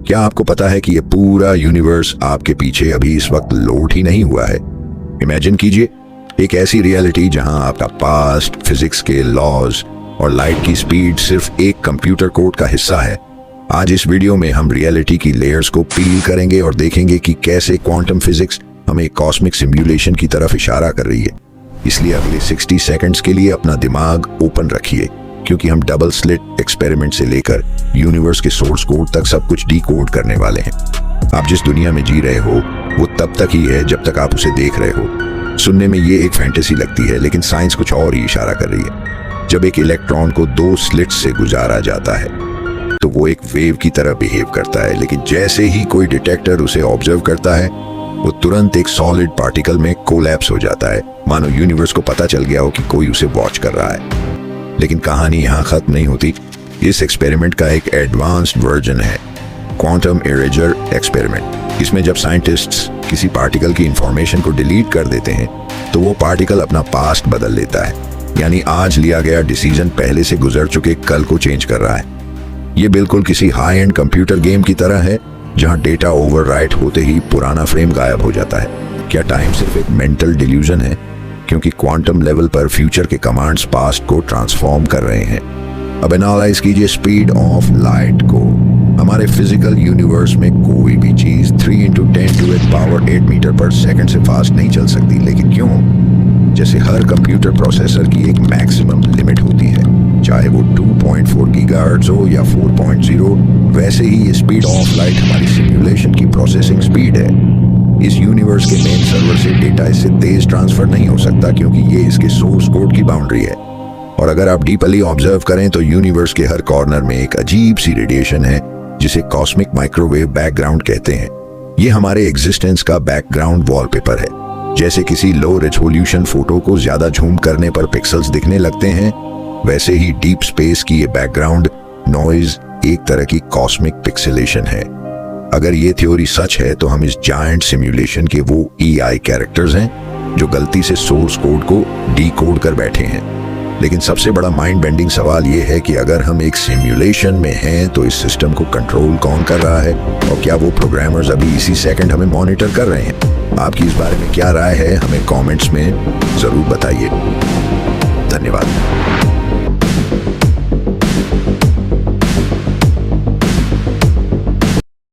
क्या आपको पता है कि ये पूरा यूनिवर्स आपके पीछे अभी इस वक्त लोड ही नहीं हुआ है? इमेजिन कीजिए एक ऐसी रियलिटी जहां आपका पास्ट, फिजिक्स के लॉज और लाइट की स्पीड सिर्फ एक कंप्यूटर कोड का हिस्सा है। आज इस वीडियो में हम रियलिटी की लेयर्स को पील करेंगे और देखेंगे कि कैसे क्वांटम फिजिक्स हमें कॉस्मिक सिमुलेशन की तरफ इशारा कर रही है। इसलिए अगले 60 सेकंड्स के लिए अपना दिमाग ओपन रखिए, क्योंकि हम डबल स्लिट एक्सपेरिमेंट से लेकर यूनिवर्स के सोर्स कोड तक सब कुछ डिकोड करने वाले हैं। आप जिस दुनिया में जी रहे हो वो तब तक ही है जब तक आप उसे देख रहे हो। सुनने में ये एक फैंटेसी लगती है, लेकिन साइंस कुछ और ही इशारा कर रही है। जब एक इलेक्ट्रॉन को 2 स्लिट्स से गुजारा जाता है तो वो एक वेव की तरह बिहेव करता है, लेकिन जैसे ही कोई डिटेक्टर उसे ऑब्जर्व करता है वो तुरंत एक सॉलिड पार्टिकल में कोलैप्स हो जाता है, मानो यूनिवर्स को पता चल गया हो कि कोई उसे वॉच कर रहा है। लेकिन कहानी यहाँ खत्म नहीं होती। इस एक्सपेरिमेंट का एक एडवांस्ड वर्जन है, क्वांटम इरेजर एक्सपेरिमेंट। इसमें जब साइंटिस्ट्स किसी पार्टिकल की इंफॉर्मेशन को डिलीट कर देते हैं तो वो पार्टिकल अपना पास्ट बदल लेता है, यानी आज लिया गया डिसीजन पहले से गुजर चुके कल को चेंज कर रहा है। ये बिल्कुल किसी हाई एंड कंप्यूटर गेम की तरह है, जहां डेटा ओवरराइट होते ही पुराना फ्रेम गायब हो जाता है। क्या टाइम सिर्फ एक मेंटल डिल्यूजन है? क्योंकि क्वांटम लेवल पर फ्यूचर के कमांड्स पास्ट को ट्रांसफॉर्म कर रहे हैं। अब एनालाइज कीजिए स्पीड ऑफ लाइट को। हमारे फिजिकल यूनिवर्स में कोई भी चीज 3 × 10⁸ मीटर पर सेकंड से फास्ट नहीं चल सकती। लेकिन क्यों? जैसे हर कंप्यूटर प्रोसेसर की एक मैक्सिमम लिमिट होती है, चाहे वो 2.4 गीगाहर्ट्ज हो या 4.0, वैसे ही स्पीड ऑफ लाइट हमारी सिमुलेशन की प्रोसेसिंग स्पीड है। इस यूनिवर्स के मेन सर्वर से डेटा इससे तेज ट्रांसफर नहीं हो सकता, क्योंकि ये इसके सोर्स कोड की बाउंड्री है। और अगर आप डीपली ऑब्जर्व करें तो यूनिवर्स के हर कॉर्नर में एक अजीब सी रेडिएशन है जिसे कॉस्मिक माइक्रोवेव बैकग्राउंड कहते हैं। ये हमारे एग्जिस्टेंस का बैकग्राउंड वॉलपेपर है। जैसे किसी लो रेजोल्यूशन फोटो को ज्यादा जूम करने पर पिक्सल्स दिखने लगते हैं, वैसे ही डीप स्पेस की ये बैकग्राउंड नॉइज एक तरह की कॉस्मिक पिक्सेलेशन है। अगर ये थ्योरी सच है तो हम इस जायंट सिमुलेशन के वो EI कैरेक्टर्स हैं जो गलती से सोर्स कोड को डीकोड कर बैठे हैं। लेकिन सबसे बड़ा माइंड बेंडिंग सवाल ये है कि अगर हम एक सिमुलेशन में हैं तो इस सिस्टम को कंट्रोल कौन कर रहा है, और क्या वो प्रोग्रामर्स अभी इसी सेकंड हमें मॉनिटर कर रहे हैं? आपकी इस बारे में क्या राय है, हमें कमेंट्स में जरूर बताइए। धन्यवाद।